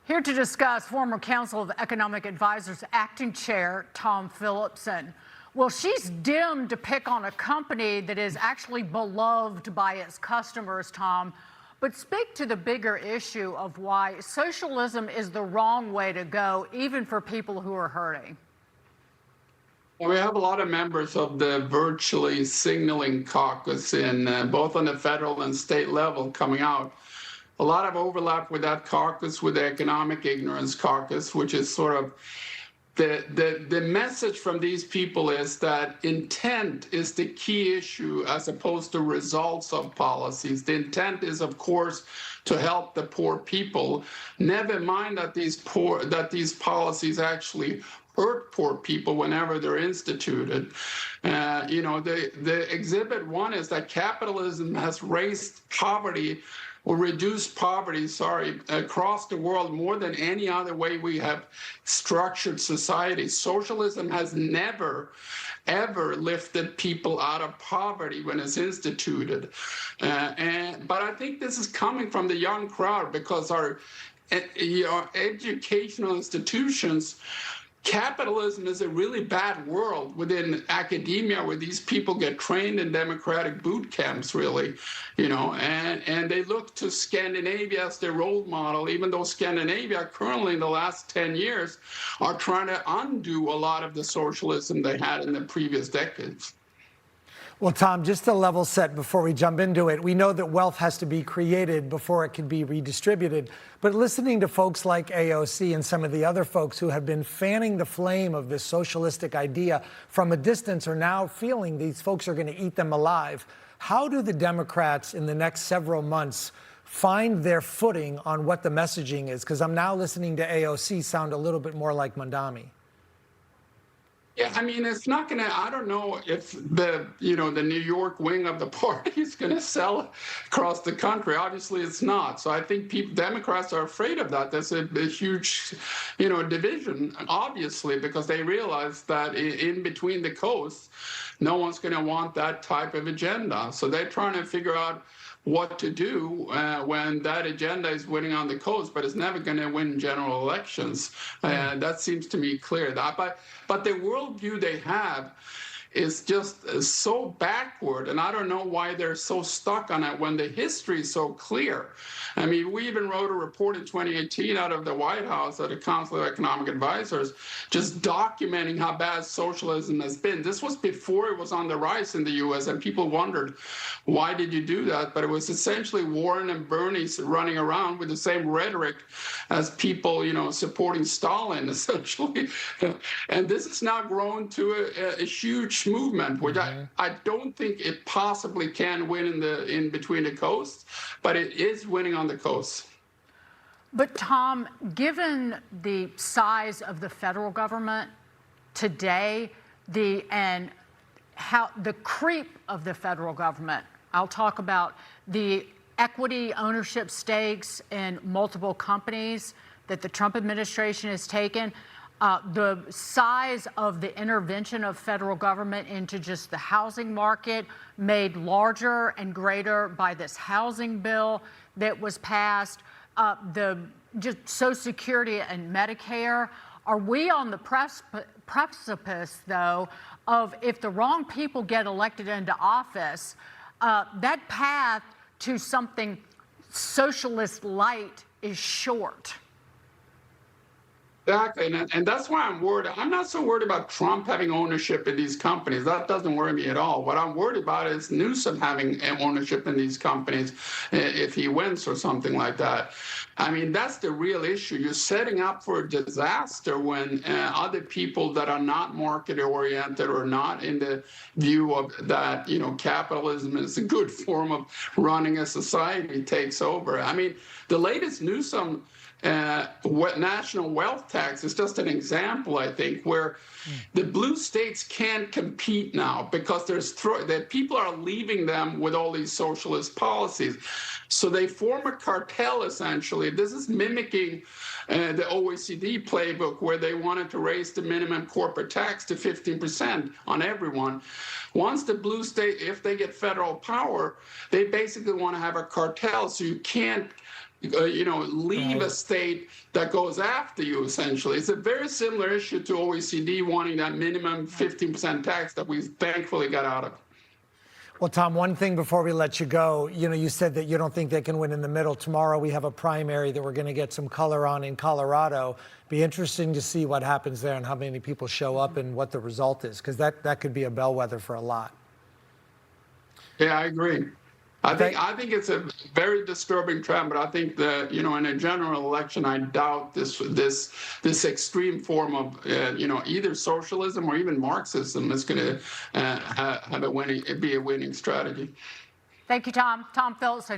Here to discuss, former Council of Economic Advisors acting chair Tom Philipson. Well, she's dim to pick on a company that is actually beloved by its customers, Tom. But speak to the bigger issue of why socialism is the wrong way to go, even for people who are hurting. Well, we have a lot of members of the virtually signaling caucus in both on the federal and state level coming out. A lot of overlap with that caucus, with the economic ignorance caucus, which is sort of the message from these people is that intent is the key issue as opposed to results of policies. The intent is, of course, to help the poor people. Never mind that these policies actually hurt poor people whenever they're instituted. The exhibit one is that capitalism has raised poverty or reduced poverty, across the world more than any other way we have structured society. Socialism has never, ever lifted people out of poverty when it's instituted. But I think this is coming from the young crowd because our educational institutions. Capitalism is a really bad world within academia where these people get trained in democratic boot camps, really, and they look to Scandinavia as their role model, even though Scandinavia currently in the last 10 years are trying to undo a lot of the socialism they had in the previous decades. Well, Tom, just to level set before we jump into it, we know that wealth has to be created before it can be redistributed. But listening to folks like AOC and some of the other folks who have been fanning the flame of this socialistic idea from a distance are now feeling these folks are going to eat them alive. How do the Democrats in the next several months find their footing on what the messaging is? Because I'm now listening to AOC sound a little bit more like Mandami. Yeah, I mean, it's not going to, I don't know if the New York wing of the party is going to sell across the country. Obviously, it's not. So I think Democrats are afraid of that. There's a huge, division, obviously, because they realize that in between the coasts, no one's going to want that type of agenda. So they're trying to figure out what to do when that agenda is winning on the coast, but it's never going to win general elections. That seems to me clear. But the worldview they have is just so backward, and I don't know why they're so stuck on it when the history is so clear. I mean, we even wrote a report in 2018 out of the White House at the Council of Economic Advisors, just documenting how bad socialism has been. This was before it was on the rise in the U.S., and people wondered, why did you do that? But it was essentially Warren and Bernie running around with the same rhetoric as people, supporting Stalin, essentially. And this has now grown to a huge movement, which I don't think it possibly can win in between the coasts, but it is winning on the coast. But Tom, given the size of the federal government today, and how the creep of the federal government, I'll talk about the equity ownership stakes in multiple companies that the Trump administration has taken, the size of the intervention of federal government into just the housing market made larger and greater by this housing bill that was passed, the just Social Security and Medicare. Are we on the precipice, though, of if the wrong people get elected into office, that path to something socialist light is short? Exactly, and that's why I'm worried. I'm not so worried about Trump having ownership in these companies. That doesn't worry me at all. What I'm worried about is Newsom having ownership in these companies if he wins or something like that. I mean, that's the real issue. You're setting up for a disaster when other people that are not market-oriented or not in the view of that, capitalism is a good form of running a society takes over. I mean, the latest Newsom national wealth tax is just an example, I think, where the blue states can't compete now because that people are leaving them with all these socialist policies. So they form a cartel, essentially. This is mimicking the OECD playbook where they wanted to raise the minimum corporate tax to 15% on everyone. Once the blue state, if they get federal power, they basically want to have a cartel, so you can't leave a state that goes after you, essentially. It's a very similar issue to OECD wanting that minimum 15% tax that we thankfully got out of. Well, Tom, one thing before we let you go, you said that you don't think they can win in the middle. Tomorrow we have a primary that we're going to get some color on in Colorado. Be interesting to see what happens there and how many people show up and what the result is, because that could be a bellwether for a lot. Yeah, I agree. I think it's a very disturbing trend, but I think that in a general election, I doubt this extreme form of either socialism or even Marxism is going to be a winning strategy. Thank you, Tom. Tom Philipson,